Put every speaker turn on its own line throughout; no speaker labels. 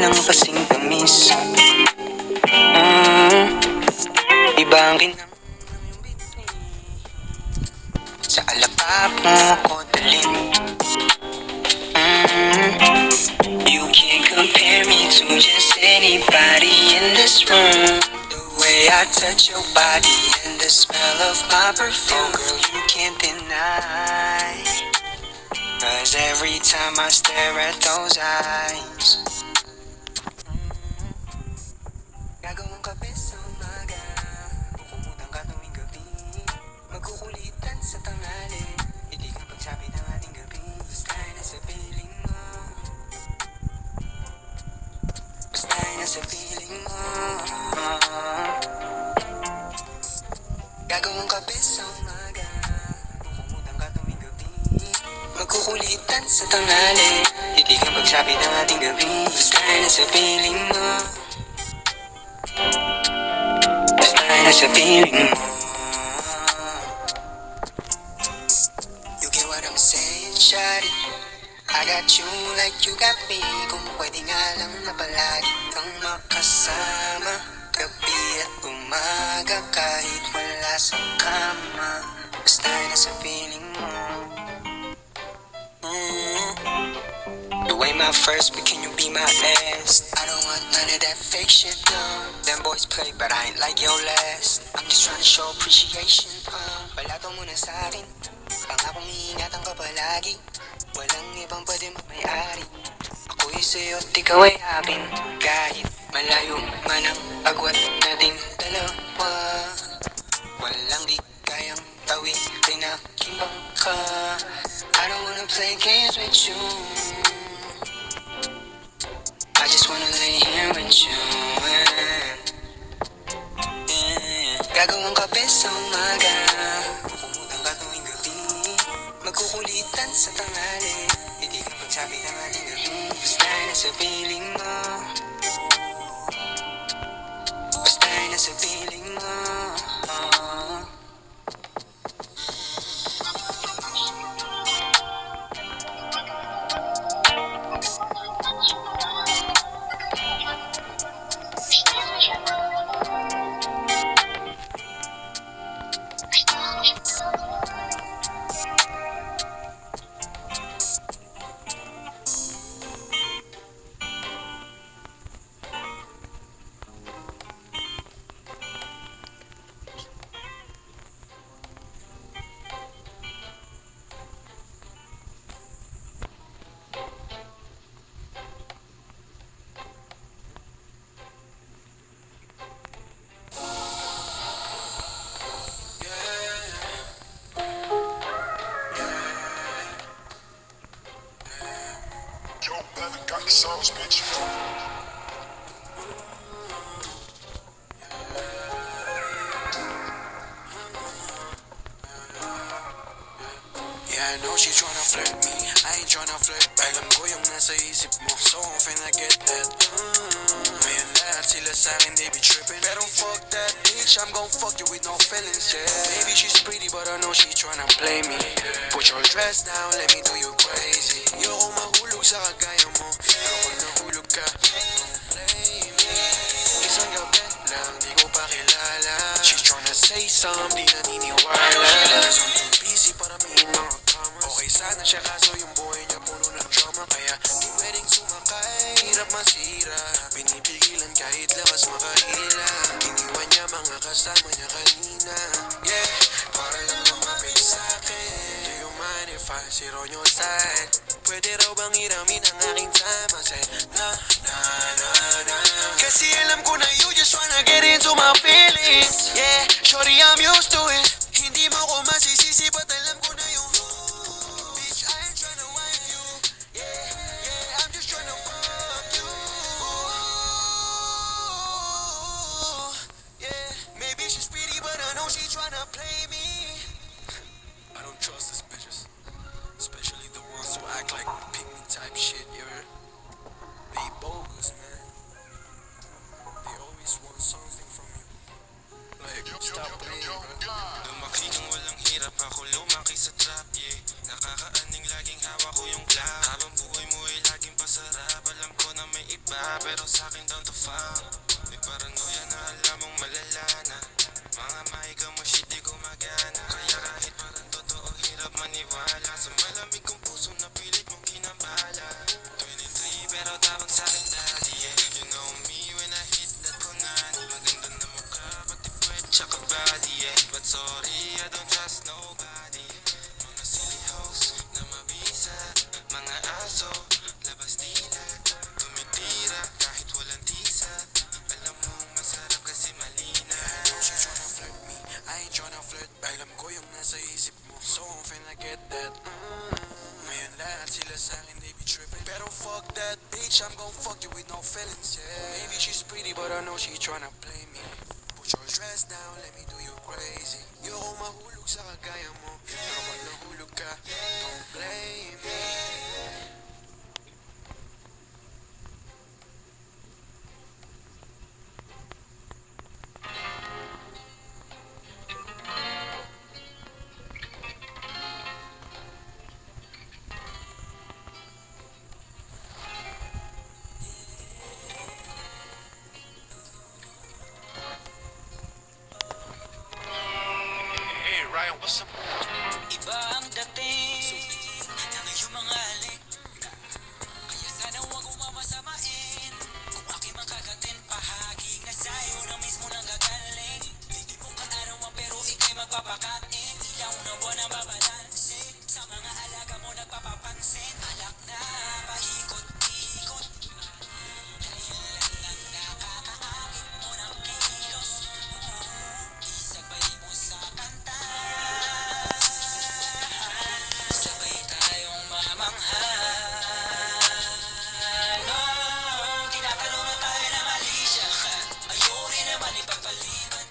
ng kasing tamis. Iba ang kinang sa alapap mo ko dalhin. You can't compare me to just anybody in this room. The way I touch your body and the smell of my perfume, girl, you can't deny. 'Cause every time I stare at those eyes, gagawang kape sa umaga, bukumutan ka tuwing gabi, magkukulitan sa tanghali, hindi kang pagsabi ng ating gabi. Basta ay nasa piling mo, basta ay nasa piling mo. Gagawang kape sa umaga, bukumutan ka tuwing gabi, magkukulitan sa tanghali, hindi kang pagsabi ng ating gabi. Basta ay nasa piling mo, basta ay nasa piling mo. You get what I'm saying, shawty? I got you like you got me. Kung pwede nga lang na palagi kang makasama, gabi at umaga, kahit wala sa kama. Basta ay nasa piling mo. You ain't my first, but can you be my last? I don't want none of that fake shit, no. Them boys play, but I ain't like your last. I'm just trying to show appreciation, Balato mo na sa'kin, pangakong iingatan ka palagi. Walang ibang pwede magmay-ari. Ako'y sa'yo at ikaw ay akin, kahit malayo man ang agwat nating dalawa. Walang di kayang tawitin na kimbang ka. I don't wanna play games with you, I just wanna lay here with you. Gagawang kape sa umaga, bukumutan ka tuwing gabi, magkukulitan sa tanghali, hindi kang pagsabi ng ating gabi. Basta ay nasa piling mo, basta ay nasa piling mo.
Got the sauce, bitch.
Yeah, I know she tryna flirt me, I ain't tryna flirt back. Alam ko yung nasa isip mo, so I'm finna get that. Ngayon lahat sila sa'kin, they be trippin', pero fuck that bitch, I'm gon' fuck you with no feelings, yeah. Baby, she's pretty, but I know she tryna play me. Put your dress down, let me do you crazy. Yoko mahulog sa kagaya mo, pero pag nahulog ka, don't play me. Isang gabi lang, di ko pa kilala. She's tryna say some, di naniniwala. I'm too busy para miin mga kamas. Okay sana siya, kaso yung buhay niya puno ng drama. Kaya di pwedeng sumakay, hirap masira. Pinipigilan kahit labas makahila. Iniwan niya mga kasama niya kanina. Yeah, para lang lumapit sa'kin. Do you mind if I sit on your side? Pwede raw bang iramin ang aking time? I said, nah, nah, nah, nah. Kasi alam ko na you just wanna get into my feelings. Yeah, shorty, I'm used to it. Hindi mo ko masisisi, but alam ko na yung bitch, I ain't tryna wife you. Yeah, yeah, I'm just tryna fuck you. Yeah, maybe she's pretty, but I know she tryna play me. I don't trust these bitches, especially the ones who act like pick me type shit, you heard? They bogus, man. They always want something from you. Like, stop playing, bro.
Lumaki kang walang hirap, ako lumaki sa
iba pero sa'kin down to fuck. May paranoia na alam mong malala na. Mga mahika mo shit di gumagana. Kaya kahit parang totoo hirap maniwala. Sa malamig kong puso na pilit mong kinabala. 23 pero tawag sa'kin daddy, yeah. You know me when I hit that punani. Maganda na mukha pati puwet tsaka body, yeah. But sorry I don't trust nobody. Mga silly hoes na mabisa. Mga aso labas dila. Tumitira kahit walang tisa. Alam mo masarap kasi malina. She tryna flirt me, I ain't tryna flirt. Alam ko yung nasa isip mo, so I'm finna get that. Ngayon lahat sila sa'kin they be trippin'. Pero fuck that bitch, I'm gon' fuck you with no feelings, yeah. Maybe she's pretty but I know she tryna play me. Put your dress down, let me do you crazy. Yo, mahulog sa kagaya mo. Pero pag nahulog ka, don't blame me. Hey Ryan, what's up?
Iba ang dating ng iyong mga halik. Kaya sana huwag mo mamasamain. Kung aking makagatin, pahaging na sa'yo na mismo nang gagaling. Hindi mo kaarawan pero ika'y magpapakain. Ilaw na buwan ang babalansin. Sa mga alaga mo nagpapapansin. Alak na paikot-ikot. Dahil lang nakakaakit mo ng kilos. Isabay mo sa kanta. Sabay tayong mamamahal. Tinatanong na tayo ng Alicia. Ayaw rin naman ipagpaliban.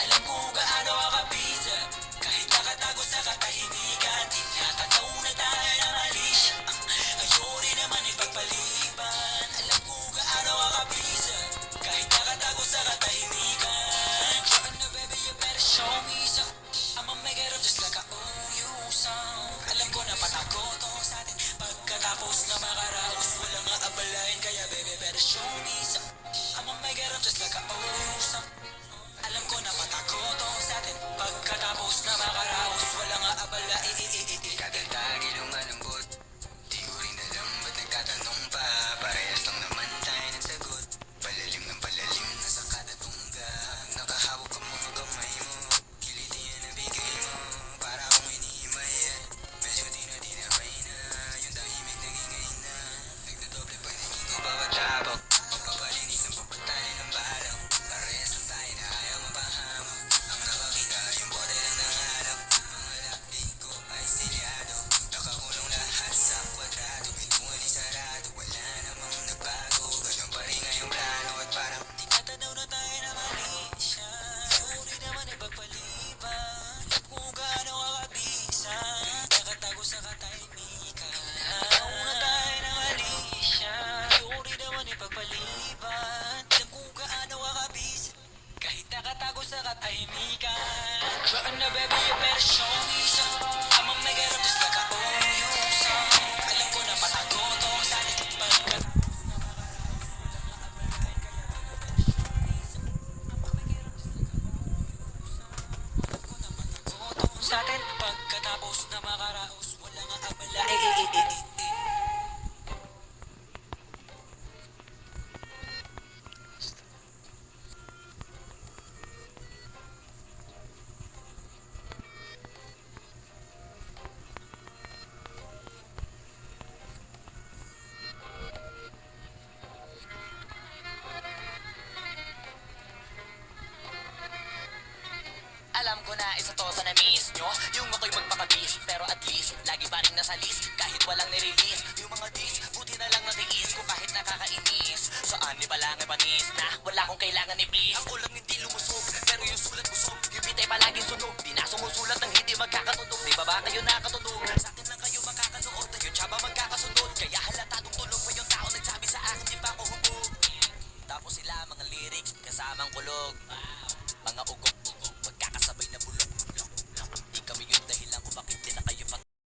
Alam ko gaano ka kabisa. Kahit nakatago sa katahimikan. Tinatanaw na tayo ng Alicia. Ayaw rin naman ipagpaliban. Alam ko gaano ka kabisa. Kahit nakatago sa katahimikan. Sure na baby you better show me some. I'ma make it up just like I owe you some. Alam ko na patago to sa atin. Pagkatapos na makaraos walang aabalain. Kaya baby better show me some. I'ma make it up just like I owe you some. Alam ko na patago to sa atin. Pagkatapos na makaraos walang aabalain. Kadaldagi ng malambot. Di ko rin alam ba't nagtatanong pa. Parehas lang naman tayo ng sagot. Palalim ng palalim na sa kada tungga. Nakahawak ang mga kamay mo. Kiliti yan ang bigay mo. Para akong inihimay. Medyo di na yung tahimik naging ngayon na. Nagdadoble pa naging ko bawat tapok. Magpapalinis ang papatay ng balaw. Parehas lang tayo na ayaw mapahamak. Ang nakakita yung bote lang ng hanap. Mga lakbig ko ay silyado. Nakakulong lahat sa kwadrado. Pintungan ni sarado. Wala namang nagbago. Ganun pa rin ngayong plano. At parang tinatanaw na tayo na mali siya. Uri naman ay pagpaliban. Kung gaano ka kabisa. Nakatago sa katahimikan. Tinatanaw na tayo na mali siya. Uri naman ay pagpaliban. Alam kung gaano ka kabisa. Kahit nakatago sa katahimikan. Try na baby you better show me some. I'ma make it up just like I owe you some. Alam ko na patago to sa atin. Pagkat sa atin. Pagkatapos na makaraos walang aabalain. Alam ko na isa to sa na-miss nyo. Yung ako'y magpakabis. Pero at least, lagi pa rin nasa list. Kahit walang nirelease. Yung mga dis, buti na lang natiis ko kahit nakakainis. Saan ni palang panis na wala akong kailangan ni please. Ang ulat